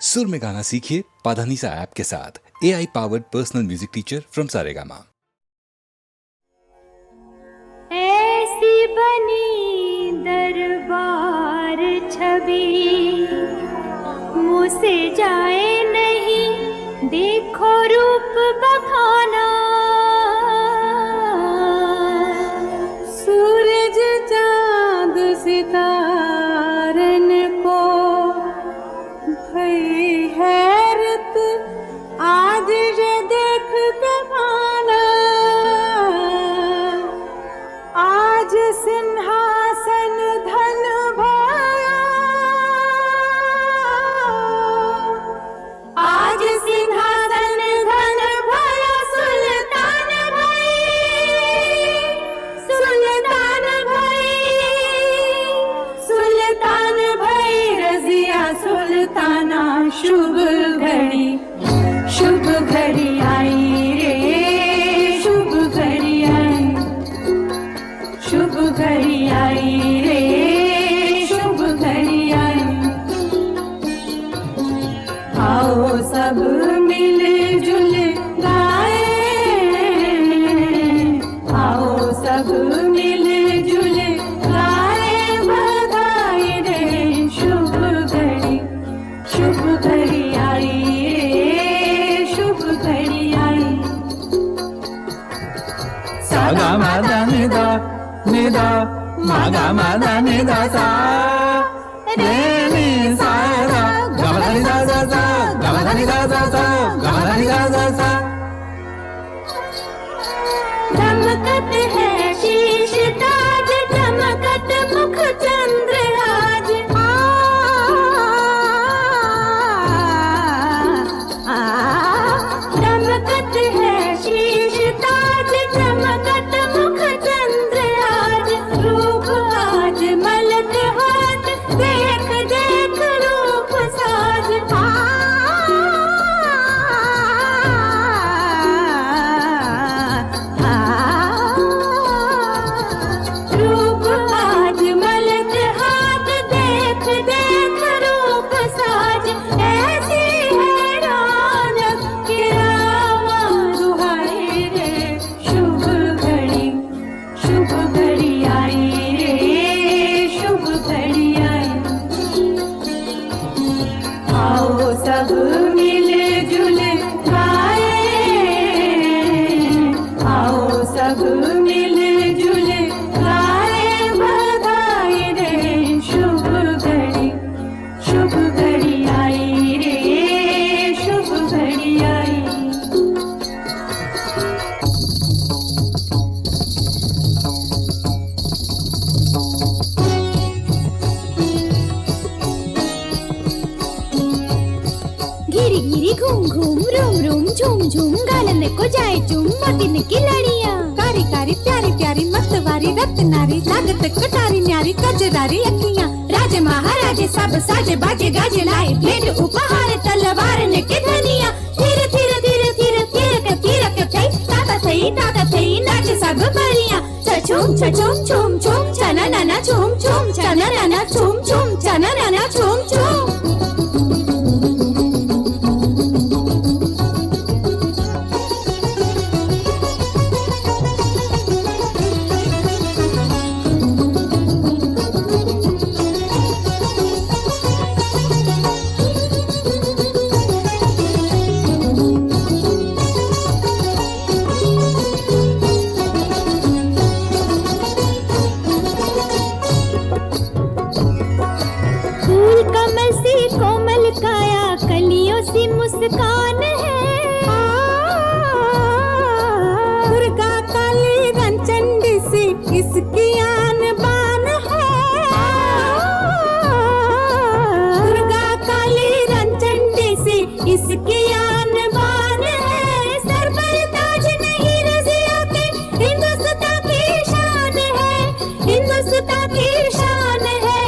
सुर में गाना सीखिए पाधानीसा ऐप के साथ। AI powered personal music teacher from Saregama. ऐसी बनी दरबार छवि, मुँह से जाए नहीं देखो रूप बखाना। सूरज चांद सितारन को भई हैरत आज ये देख के माना। आज सिंहासन धन भाया, आज सिंहासन धन भाया। सुल्तान भाई रजिया सुल्ताना। शुभ घड़ी आई रे, शुभ घड़ी आई, शुभ घड़ी आई रे, शुभ घड़ी आई। आओ सब मिल जुल गाए, आओ सब मिल जुल गाए बधाई रे। शुभ घड़ी आई रे, शुभ घड़ी आई। सागा मादा निदा निदा मागा मादा निदा सा रे नि सा रा गमधनि दा दा सा गमधनि दा दा सा गमधनि दा दा सा। चमकत है शीश ताज, चमकत मुख चंद्र आज। चमकत है शीश ताज, चमकत मुख चंद्र आज। रूप आज मलक हाथ, देख देख रूप साज। रूप आज मलक हाथ, देख देख रूप साज। ऐसी है रौनक कि रामा दुहाई रे। शुभ घड़ी आई रे, शुभ घड़ी आई। आओ सब मिल जुल गाए, आओ सब मिल जुल गाए बधाई रे। शुभ घड़ी आई रे, शुभ घड़ी आई। घिरी घिरी घूम घूम रूम रूम झूम झूम, गालन को जाए चूम मोतिन की लड़ियां। कारी कारी प्यारी प्यारी मतवारी रत्नारी, लागत कटारी न्यारी कजरारी अखियां। राजे महाराजे सब साजे बाजे गाजे लाए, भेंट उपहार तलवार ने के धनिया। धीरे धीरे धीरे धीरे धीरे के थई ताता थई नाचे सब बलियां। छछूम छछूम छूम छूम छना नाना छूम छूम छना नाना छूम छूम छना नाना छूम छूम। फूल कमल सी कोमल काया, कलियों सी मुस्कान है। दुर्गा काली रंचंडी सी इसकी आन बान है। दुर्गा काली रंचंडी सी इसकी आन बान है। सर पर ताज नहीं रजिया के, हिंदुस्तान की शान है। हिंदुस्तान की शान है,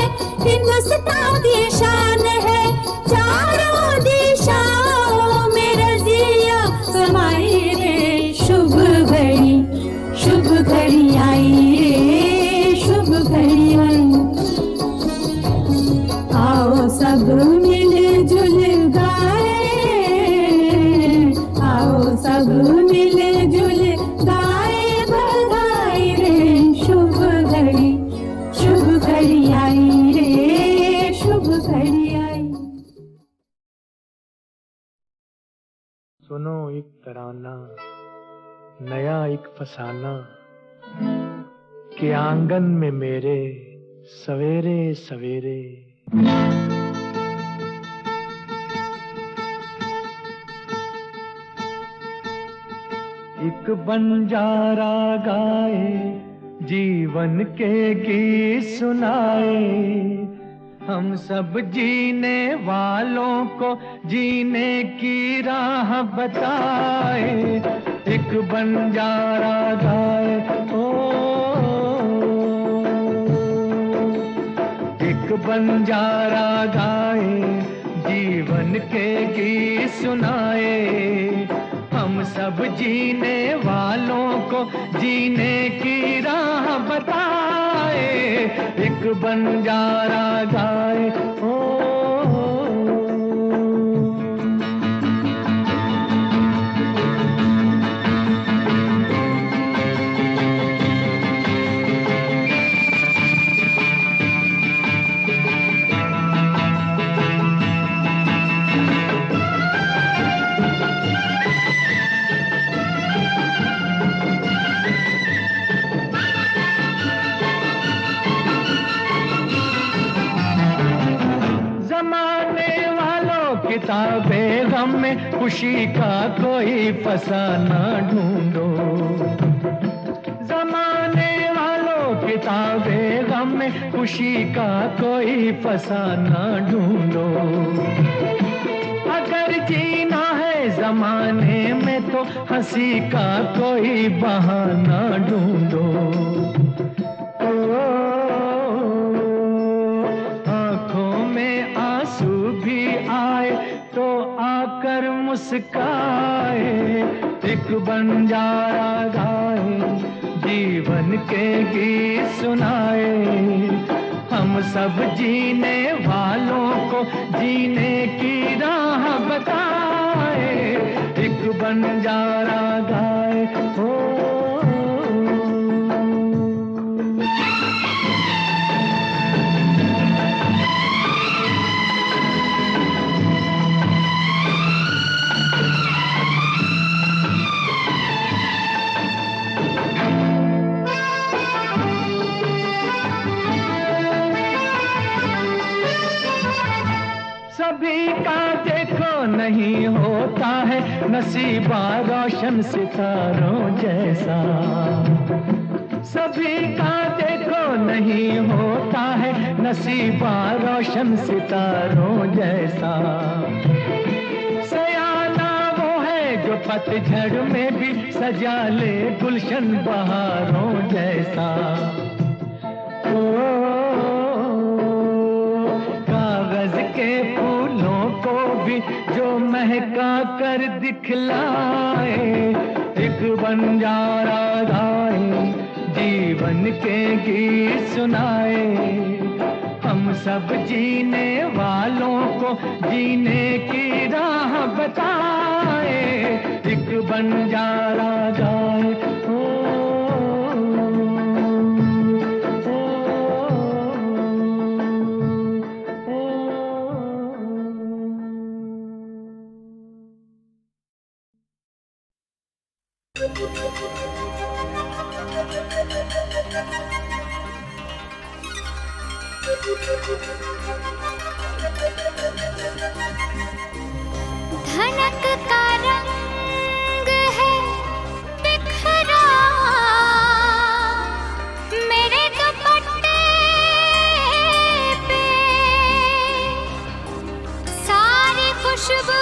हिंदुस्तान की शान है। चारों दिशाओं में सुनो एक तराना नया एक फसाना कि आंगन में मेरे सवेरे सवेरे एक बंजारा गाए जीवन के गीत सुनाए हम सब जीने वालों को जीने की राह बताए एक बंजारा गाए ओ एक बंजारा गाए जीवन के गीत सुनाए हम सब जीने वालों को जीने की राह बताए एक बंजारा गाए ओ किताबें गम में खुशी का कोई फसाना ढूंढो जमाने वालों किताबें गम में खुशी का कोई फसाना ढूंढो अगर जीना है जमाने में तो हंसी का कोई बहाना ढूंढो आंखों में आंसू भी आए तो आकर मुस्काए एक बंजारा गाए जीवन के गीत सुनाए हम सब जीने वालों को जीने की राह बताए एक बंजारा गाए हो सभी का देखो नहीं होता है नसीबा रोशन सितारों जैसा सभी का देखो नहीं होता है नसीबा रोशन सितारों जैसा सयाना वो है जो पतझड़ में भी सजा ले गुलशन बहारों जैसा कागज के फूलों को भी जो महका कर दिखलाए एक बंजारा गाए जीवन के गीत सुनाए हम सब जीने वालों को जीने की राह बताए एक बंजारा गाए धनक का रंग है बिखरा मेरे दुपट्टे पे सारी खुशबू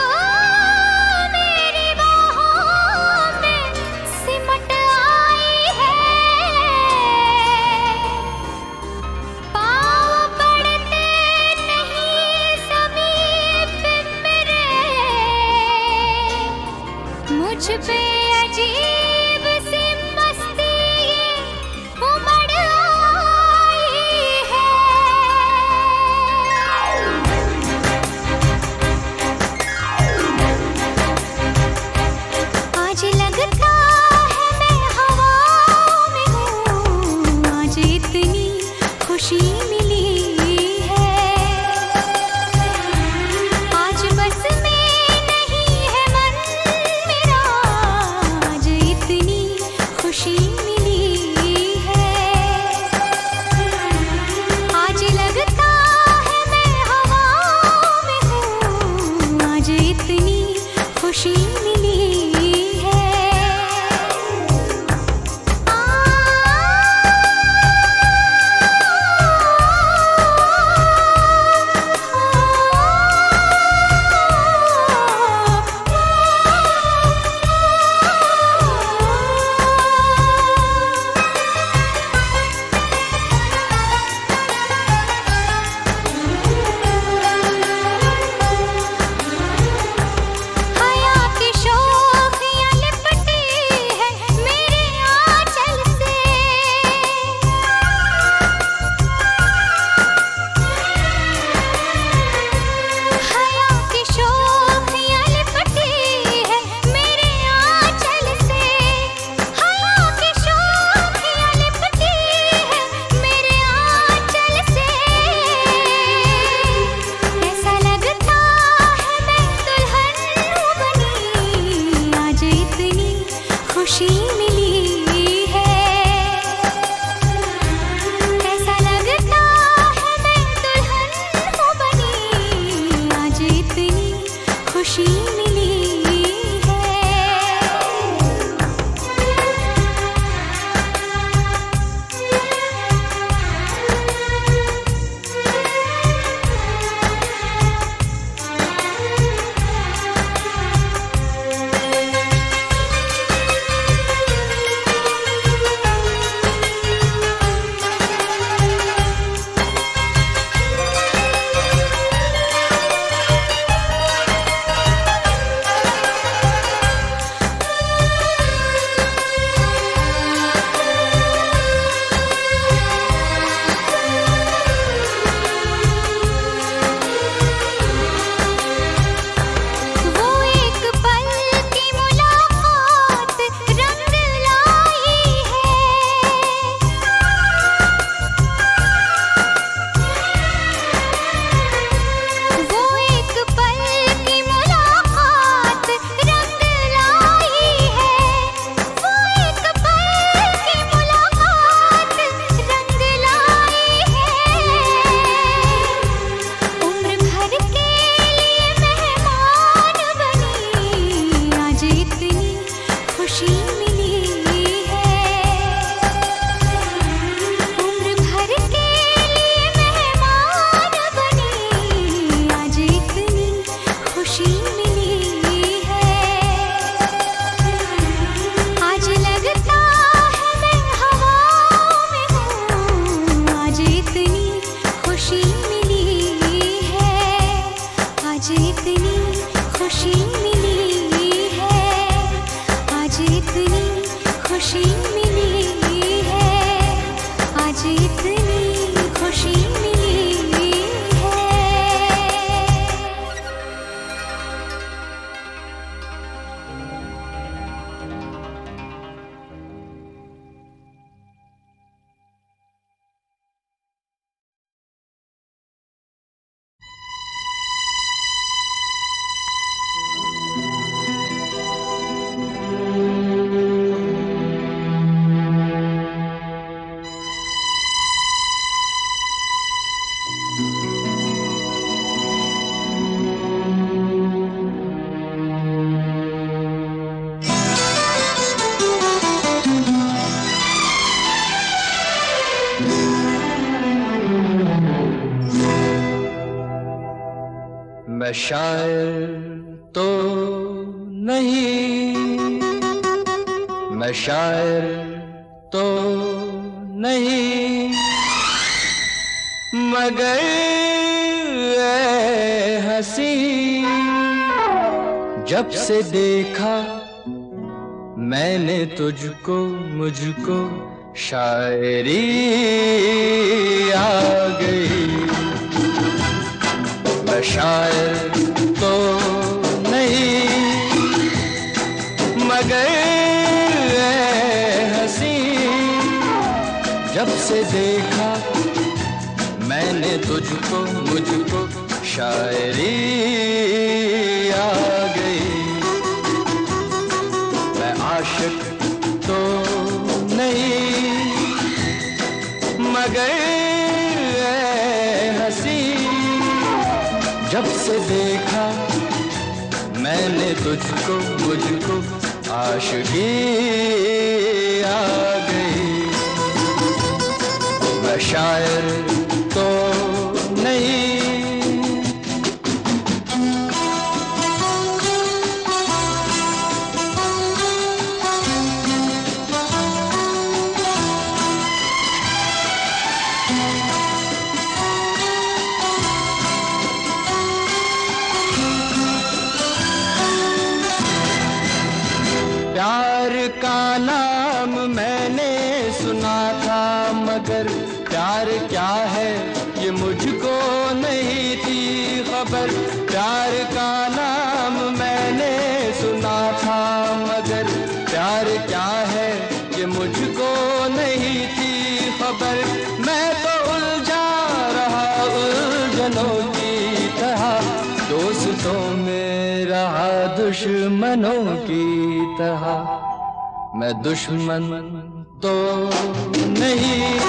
मेरी बाहों में सिमट आई है पाँव पड़ते नहीं ज़मीन पे मेरे मुझ पे अजीब सी मस्ती ये उमड़ आई है आज लगता है मैं हवा में हूँ आज इतनी खुशी मिली है आज बस में नहीं है मन खुशी मिली है। हया की शोखियाँ लिपटी है मेरे आंचल से। हया की शोखियाँ लिपटी है मेरे आंचल से। हया की शोखियाँ लिपटी है मेरे आंचल से। ऐसा लगता है मैं दुल्हन हूँ बनी, आज इतनी खुशी मिली है। ऐसा लगता है मैं दुल्हन हूँ बनी, आज इतनी खुशी मिली है। वो एक पल की मुलाकात रंग लाई है। वो एक पल की मुलाकात रंग लाई है। वो एक पल की मुलाकात रंग लाई है। उम्र भर के लिए मेहमान बनी, आज इतनी खुशी मिली है। उम्र भर के लिए मेहमान बनी, आज इतनी खुशी मिली है। आज लगता है मैं हवाओं में हूँ, आज इतनी खुशी मिली है। आज इतनी खुशी मिली है। आज इतनी खुशी मिली है। आज इतनी खुशी मिली है। मैं शायर तो नहीं, मैं शायर तो नहीं, मगर ऐ हंसी जब से देखा मैंने तुझको, मुझको शायरी आ गई। मैं शायर तो नहीं, मगर ऐ हंसी जब से देखा मैंने तुझको, मुझको शायरी आ गई। मैं आशिक तो नहीं, मगर ऐ हंसी जब से देखा मैंने तुझको मुझको आशिकी आ गई। मैं शायर तो नहीं, प्यार का नाम मैंने सुना था मगर प्यार क्या है ये मुझको नहीं थी खबर। प्यार का नाम मैंने सुना था मगर प्यार क्या है ये मुझको नहीं थी खबर। मैं तो उलझा रहा उलझनों की तरह, दोस्तों में रहा दुश्मनों की तरह। मैं दुश्मन तो नहीं,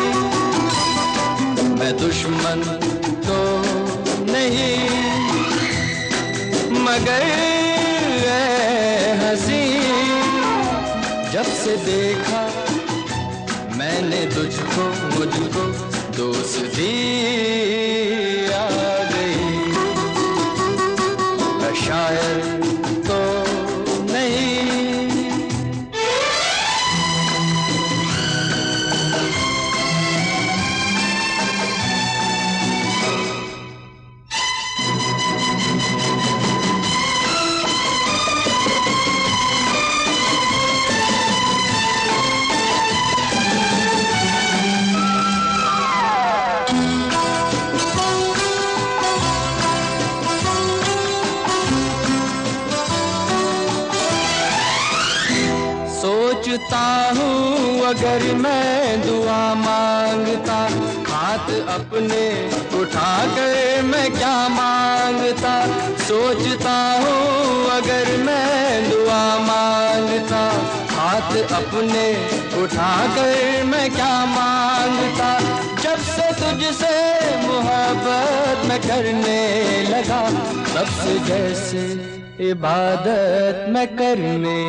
मैं दुश्मन तो नहीं, मगर ऐ हंसी जब से देखा मैंने तुझको मुझको दोस्ती आ गई। मैं शायर तो नहीं, सोचता हूँ अगर मैं दुआ मांगता, हाथ अपने उठा कर मैं क्या मांगता। सोचता हूँ अगर मैं दुआ मांगता, हाथ अपने उठा कर मैं क्या मांगता। जब से तुझसे मोहब्बत मैं करने लगा, तब से जैसे इबादत मैं करने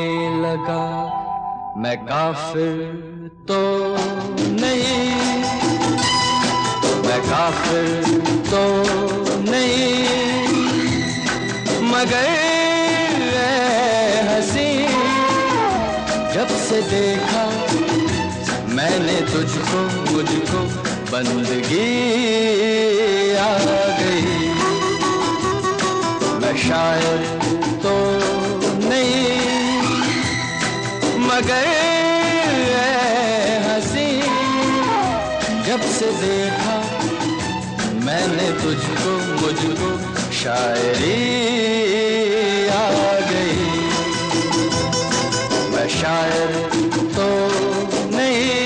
लगा। मैं काफिर तो नहीं, मैं काफिर तो नहीं, मगर ऐ हंसी जब से देखा मैंने तुझको मुझको बंदगी आ गई। मैं शायर तो नहीं, मगर ऐ हंसी जब से देखा मैंने तुझको मुझको शायरी आ गई। मैं शायर तो नहीं,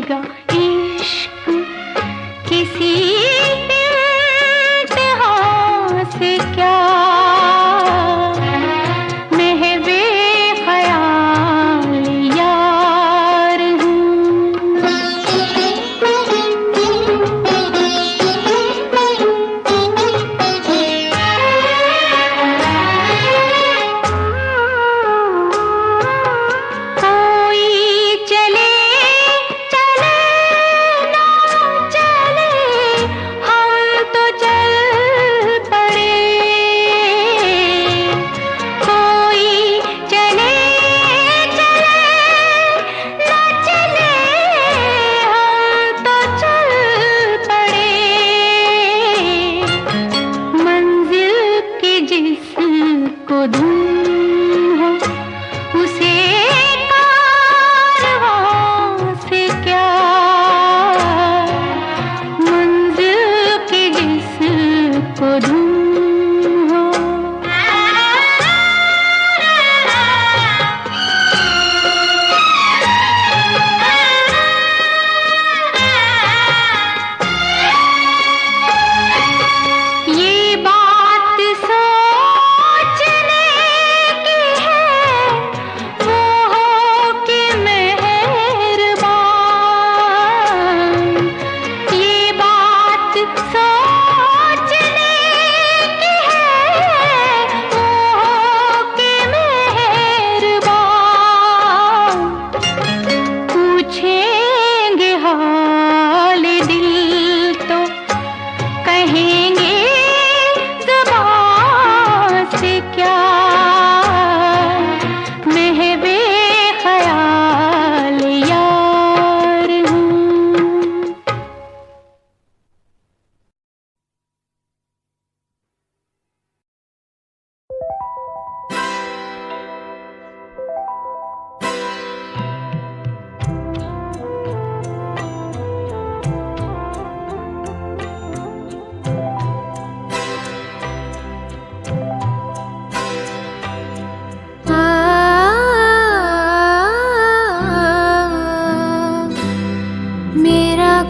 जाएगा इश्क किसी इम्तिहान से क्या, महवे ख्याल यार हूँ।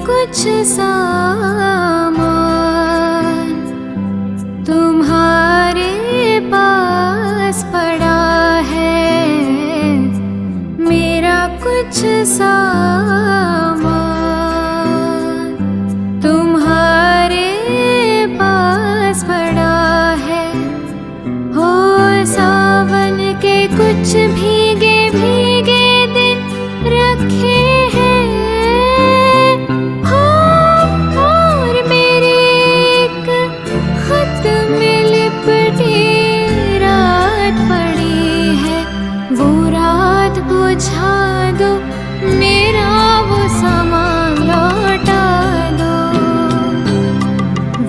कुछ सामान तुम्हारे पास पड़ा है, मेरा कुछ सामान तुम्हारे पास पड़ा है। हो सावन के कुछ भीगे भीगे दिन रखे हैं, बुझा दो मेरा वो सामान लौटा दो,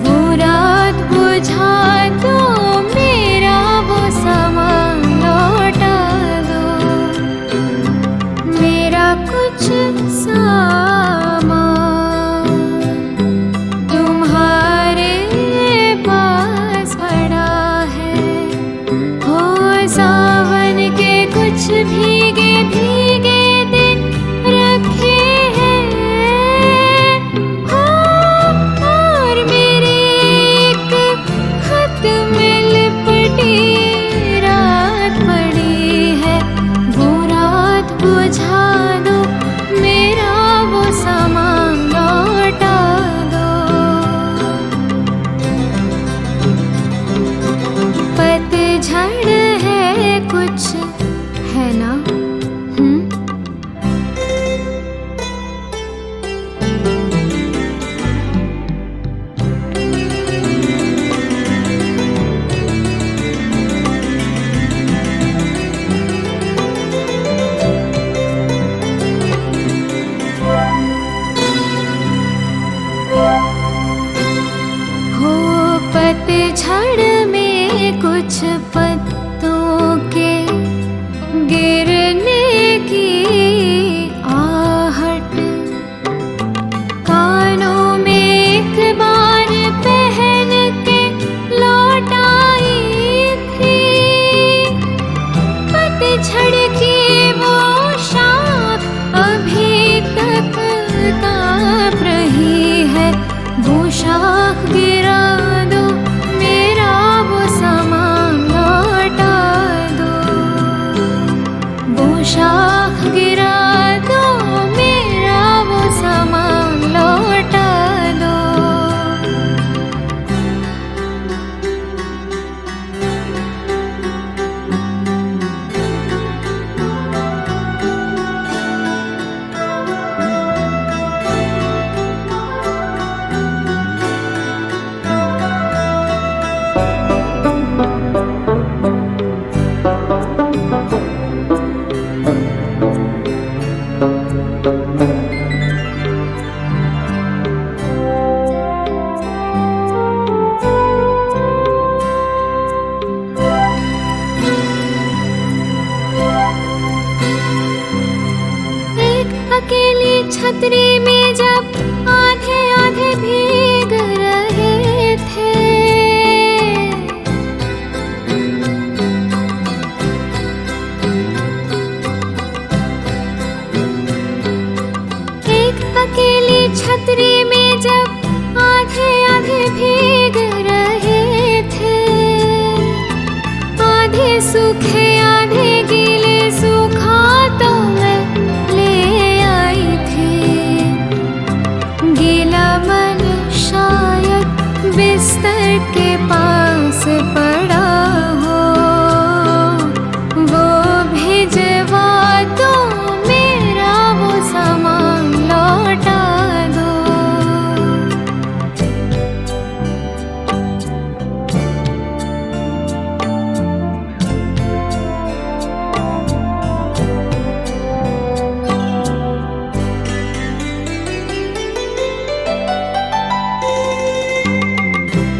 वो रात बुझा दो मेरा वो सामान लौटा दो, मेरा कुछ सामान तुम्हारे पास पड़ा है। हो सावन के कुछ भीगे भीगे दिन रखे हैं, और मेरे एक खत में लिपटी रात पड़ी है, वो रात बुझा दो मेरा वो सामान लौटा दो। पतझड़ है कुछ है ना, हो पतझड़ में कुछ पत्तों के गिरने की आहट, कानों में एक बार पहन के लौट आई थी, पतझड़ की वो शाम अभी तक छतरी में जब आधे आधे भीग रहे थे, एक अकेली छतरी में जब आधे आधे भीग रहे थे, आधे सूखे आधे गीले, सूखा तो मैं ले आई थी। गीला मन शायद बिस्तर के पास पड़ा हो, वो भिजवा दो, मेरा वो सामान लौटा दो।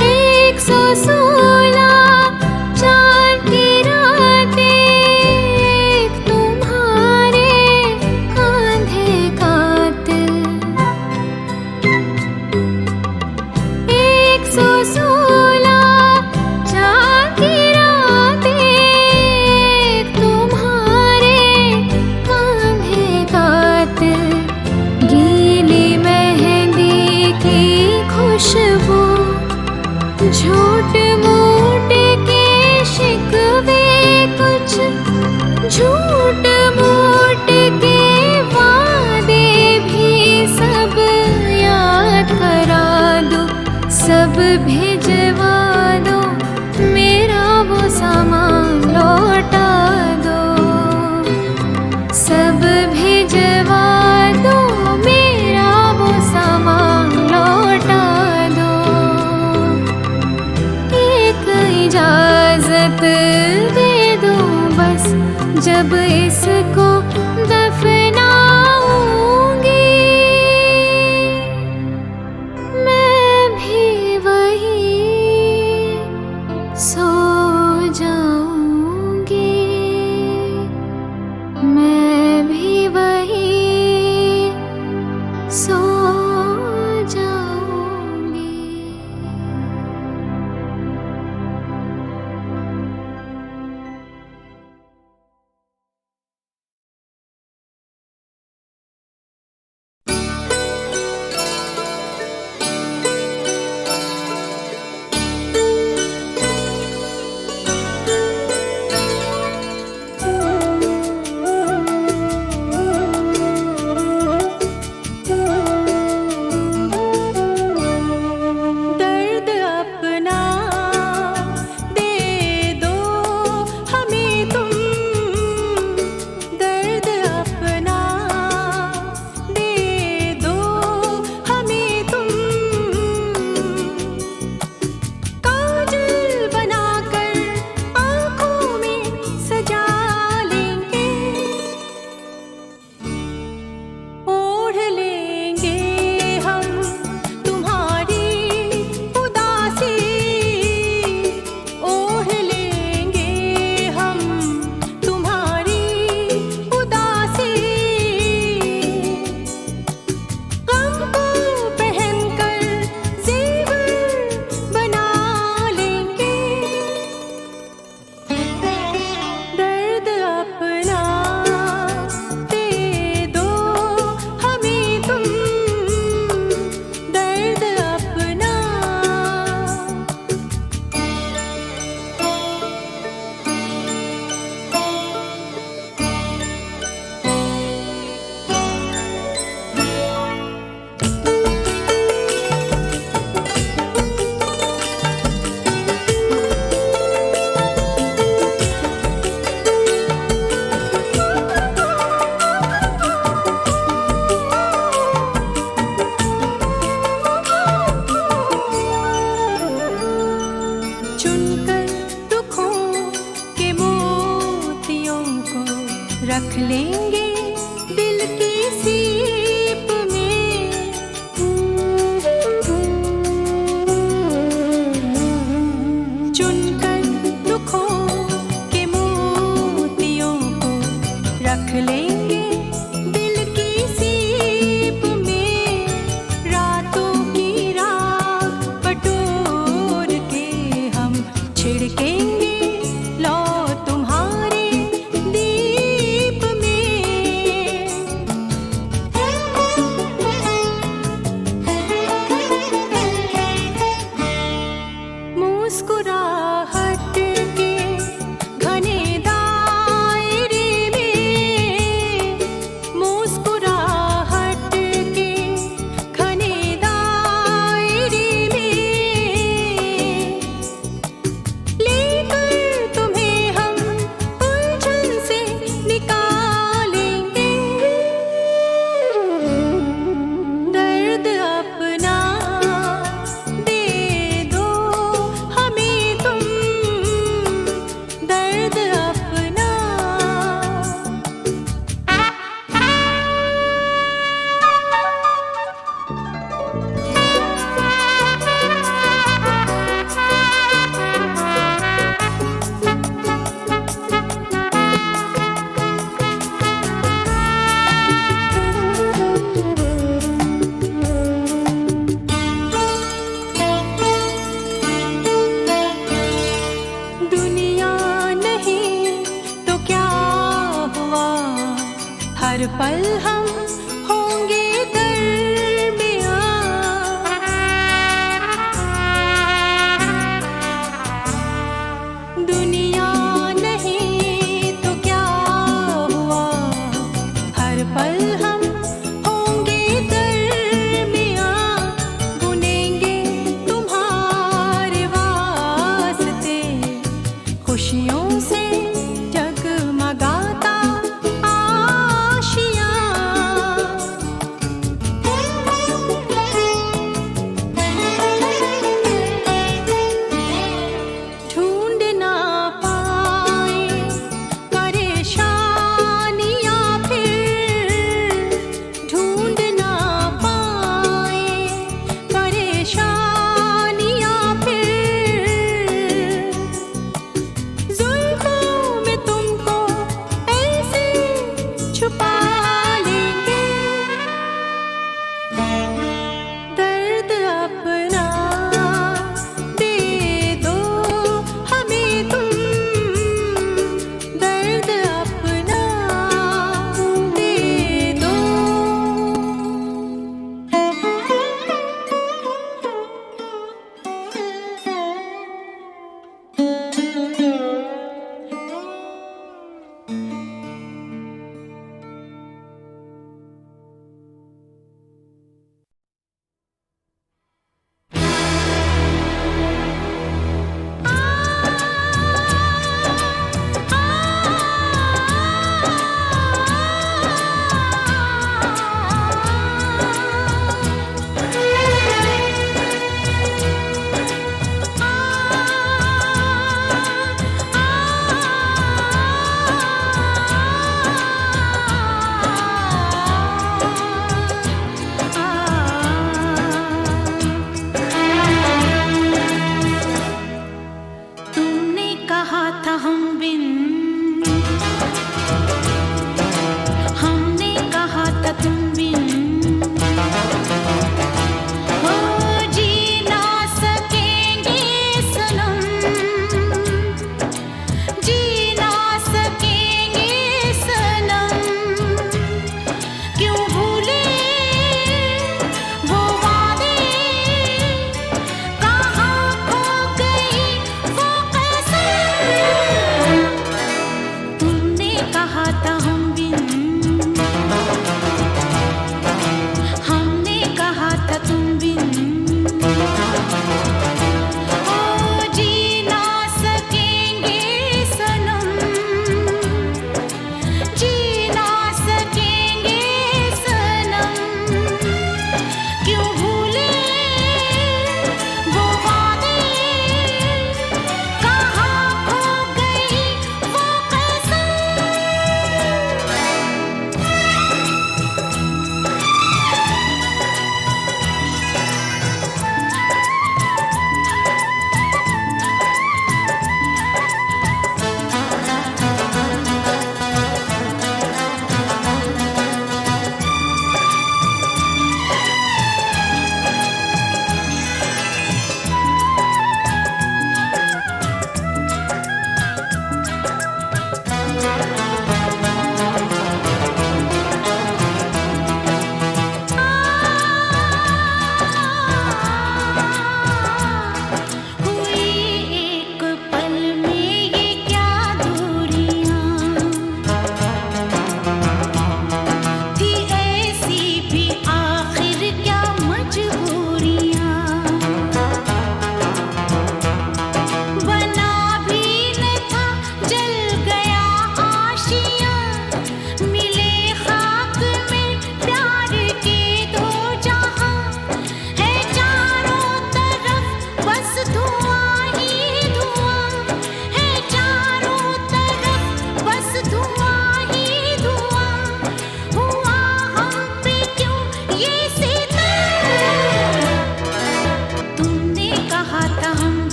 एक सौ सोलह चांद की रातें, एक तुम्हारे आंधे कातिल। 116 चांद की रातें, एक तुम्हारे आंधे कातिल। गीली मेहंदी की खुशबू, झूठ मूठ के शिकवे, कुछ झूठ मूठ के वादे भी सब याद करा दो, सब भिजवा दो, मेरा वो सामान लौटा दो। सब भिजवा दो, मेरा वो सामान लौटा दो। एक इजाजत दे दो बस, जब इसको दफनाऊंगी, मैं भी वही सो जाऊंगी, मैं भी वही सो जाऊंगी।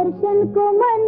दर्शन को मन